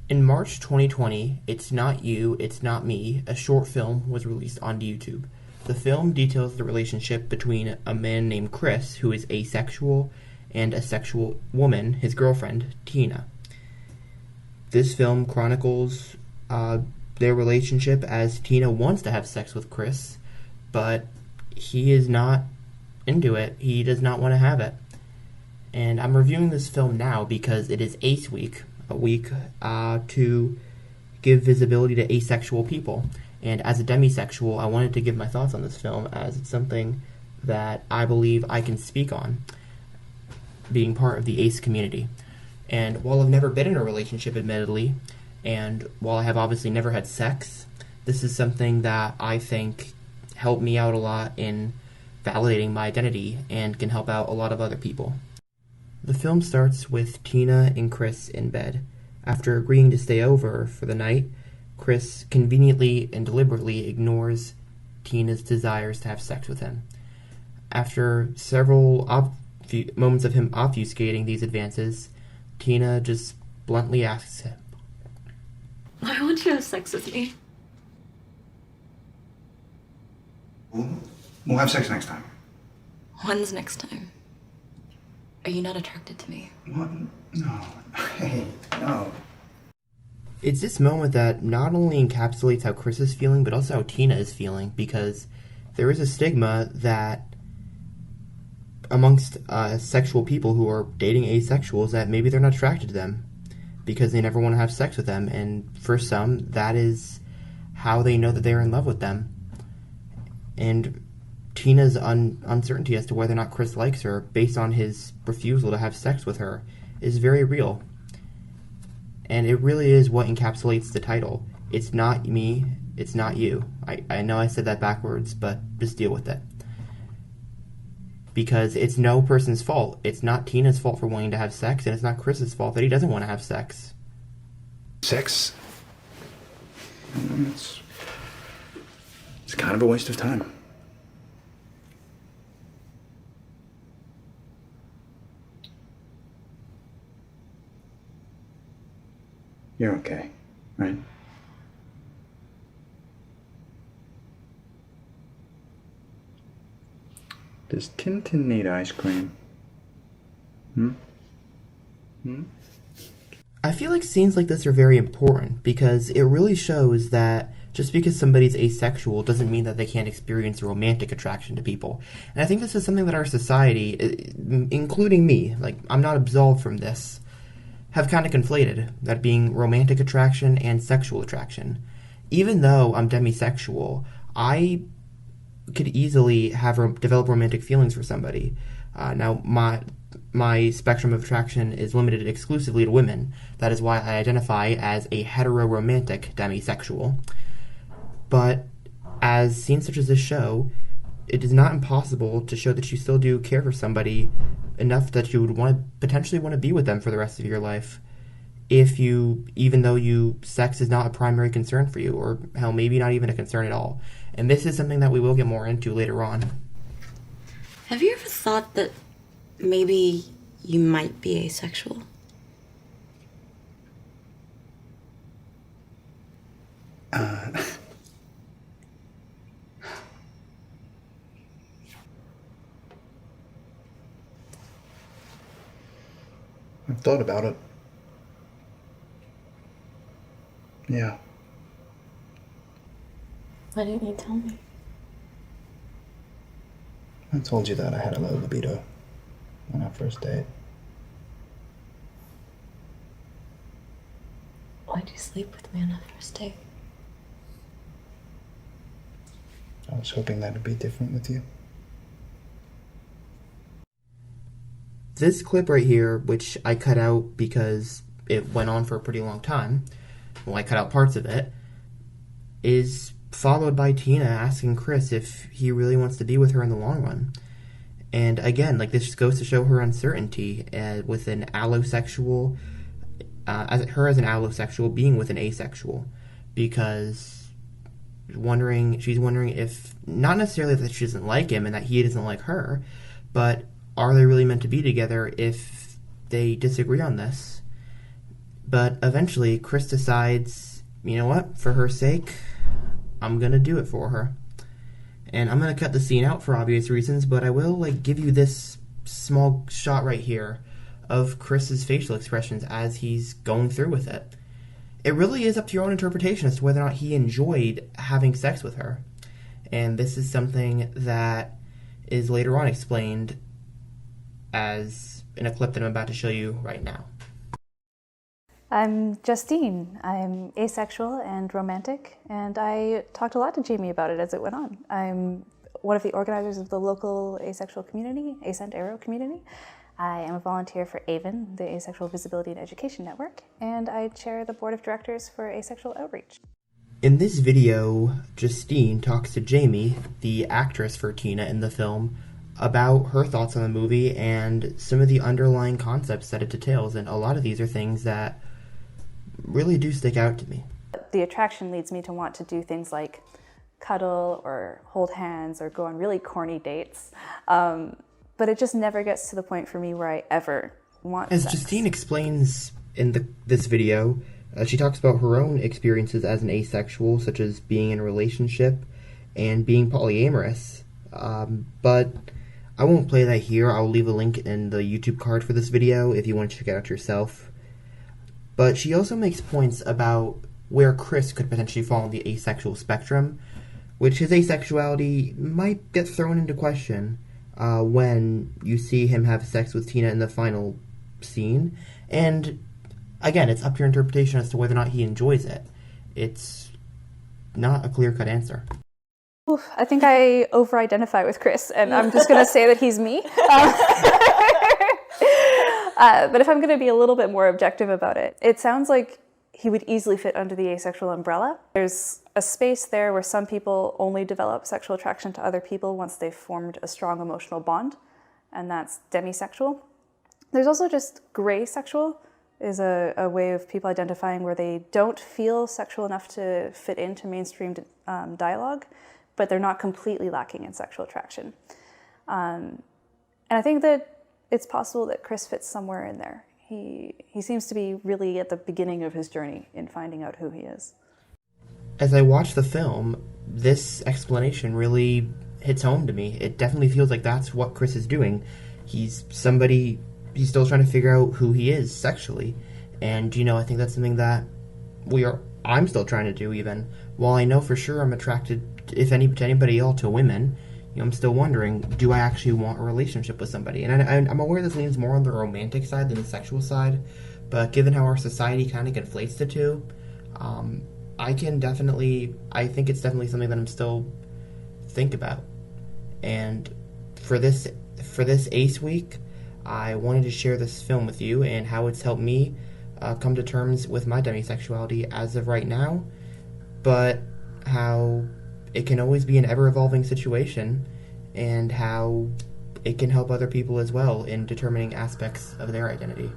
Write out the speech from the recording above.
In March 2020, It's Not You, It's Not Me, a short film was released on YouTube. The film details the relationship between a man named Chris, who is asexual, and a sexual woman, his girlfriend, Tina. This film chronicles their relationship as Tina wants to have sex with Chris, but he is not into it. He does not want to have it. And I'm reviewing this film now because it is Ace Week, a week to give visibility to asexual people. And as a demisexual, I wanted to give my thoughts on this film as it's something that I believe I can speak on, being part of the ace community. And while I've never been in a relationship, admittedly, and while I have obviously never had sex, this is something that I think helped me out a lot in validating my identity and can help out a lot of other people. The film starts with Tina and Chris in bed. After agreeing to stay over for the night, Chris conveniently and deliberately ignores Tina's desires to have sex with him. After several moments of him obfuscating these advances, Tina just bluntly asks him, "Why won't you have sex with me?" We'll have sex next time. When's next time? Are you not attracted to me? What? No. Hey, no. It's this moment that not only encapsulates how Chris is feeling, but also how Tina is feeling, because there is a stigma that amongst sexual people who are dating asexuals that maybe they're not attracted to them because they never want to have sex with them, and for some, that is how they know that they're in love with them. And Tina's uncertainty as to whether or not Chris likes her, based on his refusal to have sex with her, is very real. And it really is what encapsulates the title. It's not me, it's not you. I know I said that backwards, but just deal with it. Because it's no person's fault. It's not Tina's fault for wanting to have sex, and it's not Chris's fault that he doesn't want to have sex. Sex? It's kind of a waste of time. You're okay, right? Does Tintin need ice cream? I feel like scenes like this are very important because it really shows that just because somebody's asexual doesn't mean that they can't experience a romantic attraction to people. And I think this is something that our society, including me, like I'm not absolved from this, have kind of conflated, that being romantic attraction and sexual attraction. Even though I'm demisexual, I could easily develop romantic feelings for somebody. Now, my spectrum of attraction is limited exclusively to women. That is why I identify as a hetero-romantic demisexual. But as scenes such as this show, it is not impossible to show that you still do care for somebody enough that you would potentially want to be with them for the rest of your life, even though sex is not a primary concern for you, or hell, maybe not even a concern at all. And this is something that we will get more into later on. Have you ever thought that maybe you might be asexual? I've thought about it. Yeah. Why didn't you tell me? I told you that I had a low libido on our first date. Why'd you sleep with me on our first date? I was hoping that would be different with you. This clip right here, which I cut out because it went on for a pretty long time, well, I cut out parts of it, is followed by Tina asking Chris if he really wants to be with her in the long run. And again, like, this just goes to show her uncertainty with an allosexual, as an allosexual being with an asexual, because she's wondering if, not necessarily that she doesn't like him and that he doesn't like her, but are they really meant to be together if they disagree on this? But eventually, Chris decides, you know what, for her sake, I'm gonna do it for her. And I'm gonna cut the scene out for obvious reasons, but I will give you this small shot right here of Chris's facial expressions as he's going through with it. It really is up to your own interpretation as to whether or not he enjoyed having sex with her. And this is something that is later on explained as in a clip that I'm about to show you right now. I'm Justine. I'm asexual and romantic, and I talked a lot to Jamie about it as it went on. I'm one of the organizers of the local asexual community, Ascent Arrow community. I am a volunteer for AVEN, the Asexual Visibility and Education Network, and I chair the board of directors for Asexual Outreach. In this video, Justine talks to Jamie, the actress for Tina in the film, about her thoughts on the movie and some of the underlying concepts that it details, and a lot of these are things that really do stick out to me. The attraction leads me to want to do things like cuddle or hold hands or go on really corny dates. But it just never gets to the point for me where I ever want As sex. Justine explains in this video, she talks about her own experiences as an asexual, such as being in a relationship and being polyamorous. But I won't play that here. I'll leave a link in the YouTube card for this video if you want to check it out yourself. But she also makes points about where Chris could potentially fall on the asexual spectrum, which his asexuality might get thrown into question when you see him have sex with Tina in the final scene. And again, it's up to your interpretation as to whether or not he enjoys it. It's not a clear-cut answer. Oof, I think I over-identify with Chris, and I'm just going to say that he's me. But if I'm going to be a little bit more objective about it, it sounds like he would easily fit under the asexual umbrella. There's a space there where some people only develop sexual attraction to other people once they've formed a strong emotional bond, and that's demisexual. There's also just gray sexual, is a way of people identifying where they don't feel sexual enough to fit into mainstream dialogue, but they're not completely lacking in sexual attraction. And I think that it's possible that Chris fits somewhere in there. He seems to be really at the beginning of his journey in finding out who he is. As I watch the film, this explanation really hits home to me. It definitely feels like that's what Chris is doing. He's still trying to figure out who he is sexually. And, I think that's something that I'm still trying to do even. While I know for sure I'm attracted, to anybody else, to women, I'm still wondering, do I actually want a relationship with somebody? And I'm aware this leans more on the romantic side than the sexual side, but given how our society kind of conflates the two, I think it's definitely something that I'm still think about. And for this ACE week, I wanted to share this film with you and how it's helped me come to terms with my demisexuality as of right now, but how it can always be an ever-evolving situation, and how it can help other people as well in determining aspects of their identity.